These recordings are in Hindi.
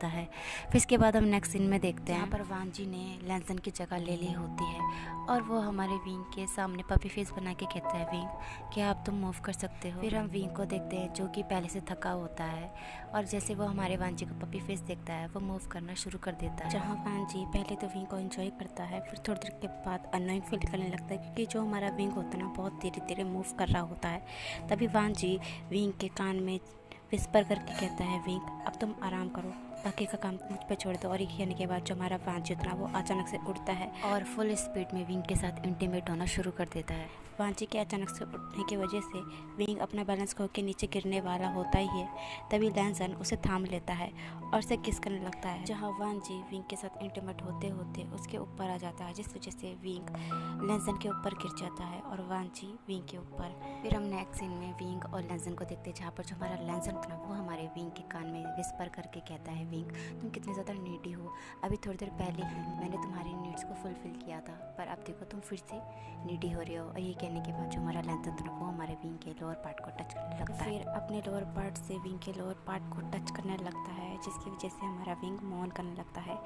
देता है। फिर इसके बाद हम नेक्स्ट सीन में देखते हैं, यहाँ पर वांजी ने लैंसन की जगह ले ली होती है और वो हमारे विंग के सामने पपी फेस बना के कहता है, विंग क्या आप तुम मूव कर सकते हो। फिर हम विंग को देखते हैं जो कि पहले से थका होता है और जैसे वो हमारे वांजी का पपी फेस देखता है वो मूव करना शुरू कर देता है। जहाँ वांजी पहले तो विंग को एंजॉय करता है, फिर थोड़ी देर के बाद अननोइंग फील करने लगता है क्योंकि जो हमारा विंग होता है ना बहुत धीरे धीरे मूव कर रहा होता है। तभी वांजी विंग के कान में विस्पर करके कहता है, विंग अब तुम आराम करो, बाकी का काम मुझ पे छोड़ दो। और ये कहने के बाद जो हमारा वांजी होता है वो अचानक से उड़ता है और फुल स्पीड में विंग के साथ इंटीमेट होना शुरू कर देता है। वांजी के अचानक से उड़ने की वजह से विंग अपना बैलेंस खो के नीचे गिरने वाला होता ही है। तभी लैंसन उसे थाम लेता है और उसे किस करने लगता है, जहाँ वांजी विंग के साथ इंटीमेट होते होते उसके ऊपर आ जाता है, जिस वजह से विंग लैंसन के ऊपर गिर जाता है और वांजी विंग के ऊपर। फिर हम नेक्स्ट सीन में विंग और लैंसन को देखते हैं, जहाँ पर जो हमारा लैंसन था वो हमारे विंग के कान में विस्पर करके कहता है, विंग तुम कितने ज़्यादा नीडी हो, अभी थोड़ी देर पहले ही मैंने तुम्हारी नीड्स को फुलफिल किया था पर अब देखो तुम फिर से नीडी हो रही हो। और ये कहने के बाद जो हमारा लैंसन था वो हमारे विंग के लोअर पार्ट को टच करने लगता है, फिर अपने लोअर पार्ट से विंग के लोअर पार्ट को टच करने लगता है, जिसकी वजह से हमारा विंग मोन करने लगता है।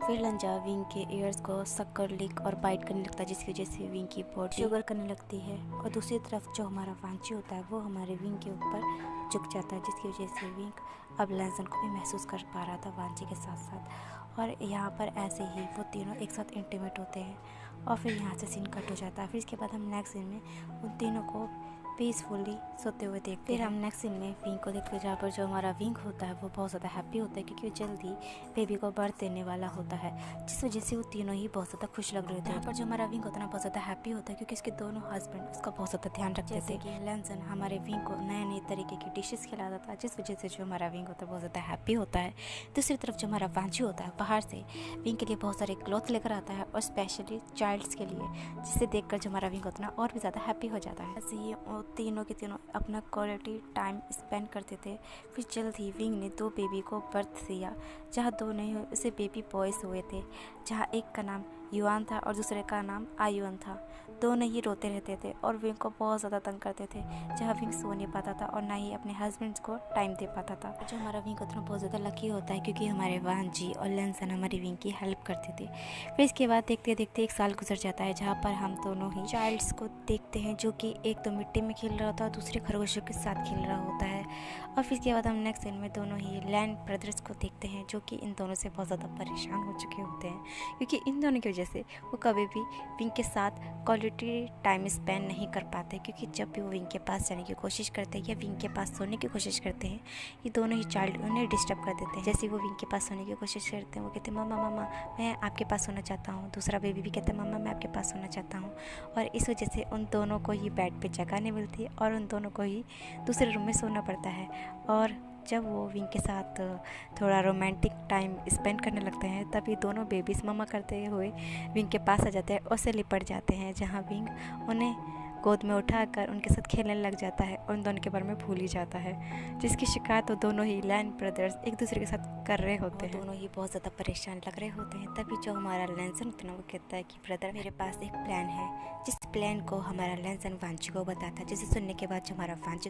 फिर लंजा विंग के ईयर्स को सक्कर लिक और बाइट करने लगता है, जिसकी वजह से विंग की बॉडी शुगर करने लगती है। और दूसरी तरफ जो हमारा वांची होता है वो हमारे विंग के ऊपर झुक जाता है, जिसकी वजह से विंग अब लैंसन को भी महसूस कर पा रहा था वांची के साथ साथ। और यहाँ पर ऐसे ही वो तीनों एक साथ इंटीमेट होते हैं और फिर यहाँ से सीन कट हो जाता है। फिर इसके बाद हम नेक्स्ट सीन में उन तीनों को पीसफुली सोते हुए देखते हैं। फिर हम नेक्स्ट सीन में विंग को देखते हैं, जहाँ पर जो हमारा विंग होता है वो बहुत ज़्यादा हैप्पी होता है क्योंकि वो जल्दी बेबी को बर्थ देने वाला होता है, जिस वजह से वो तीनों ही बहुत ज़्यादा खुश लग रहे थे। यहाँ पर जो हमारा विंग होता है ना बहुत ज़्यादा हैप्पी होता है क्योंकि उसके दोनों हस्बैंड उसका बहुत ज़्यादा ध्यान रखते थे कि लैंसन हमारे विंग को नए नए तरीके की डिशेस खिलाता था, जिस वजह से जो हमारा विंग होता है बहुत ज़्यादा हैप्पी होता है। दूसरी तरफ जो हमारा वांची होता है बाहर से विंग के लिए बहुत सारे क्लॉथ लेकर आता है और स्पेशली चाइल्ड्स के लिए, जिसे देखकर जो हमारा विंग होता है ना और भी ज़्यादा हैप्पी हो जाता है। ऐसे ही तीनों के तीनों अपना क्वालिटी टाइम स्पेंड करते थे। फिर जल्द ही विंग ने 2 बेबी को बर्थ दिया, जहाँ दोनों उसे बेबी बॉयज हुए थे, जहाँ एक का नाम युआन था और दूसरे का नाम आयुअन था। दोनों ही रोते रहते थे और विंग को बहुत ज़्यादा तंग करते थे, जहाँ विंग सो नहीं पाता था और ना ही अपने हस्बैंड्स को टाइम दे पाता था। जो हमारा विंग उतना बहुत ज़्यादा लकी होता है क्योंकि हमारे वांजी और लैंसन हमारी विंग की हेल्प करते थे। फिर इसके बाद देखते देखते 1 साल गुजर जाता है, जहाँ पर हम दोनों ही चाइल्ड्स को देखते हैं जो कि एक तो मिट्टी में खेल रहा होता है और दूसरे खरगोशों के साथ खेल रहा होता है। और फिर इसके बाद हम नेक्स्ट सीन में दोनों ही लैंड ब्रदर्स को देखते हैं जो कि इन दोनों से बहुत ज़्यादा परेशान हो चुके होते हैं क्योंकि इन दोनों की वजह से वो कभी भी विंग के साथ क्वालिटी टाइम स्पेंड नहीं कर पाते, क्योंकि जब भी वो विंग के पास जाने की कोशिश करते हैं या विंग के पास सोने की कोशिश करते हैं ये दोनों ही चाइल्ड उन्हें डिस्टर्ब कर देते हैं। जैसे वो विंग के पास सोने की कोशिश करते हैं वो कहते हैं, मम्मा मम्मा मैं आपके पास सोना चाहता हूँ। दूसरा बेबी भी कहता है, मम्मा मैं आपके पास सोना चाहता हूँ। और इस वजह से उन दोनों को ही बेड पे जगह नहीं मिलती और उन दोनों को ही दूसरे रूम में सोना पड़ता है। और जब वो विंग के साथ थोड़ा रोमांटिक टाइम स्पेंड करने लगते हैं तभी दोनों बेबीज मम्मा करते हुए विंग के पास आ जाते हैं और उससे लिपट जाते हैं, जहाँ विंग उन्हें गोद में उठाकर उनके साथ खेलने लग जाता है और उन दोनों के बारे में भूल ही जाता है, जिसकी शिकायत वो दोनों ही लैंड ब्रदर्स एक दूसरे के साथ कर रहे होते हैं। दोनों ही बहुत ज़्यादा परेशान लग रहे होते हैं। तभी जो हमारा लैंसन होता है वो कहता है कि ब्रदर मेरे पास एक प्लान है, जिस प्लान को हमारा लैंसन वांची को बताता है, जिसे सुनने के बाद जो हमारा वांची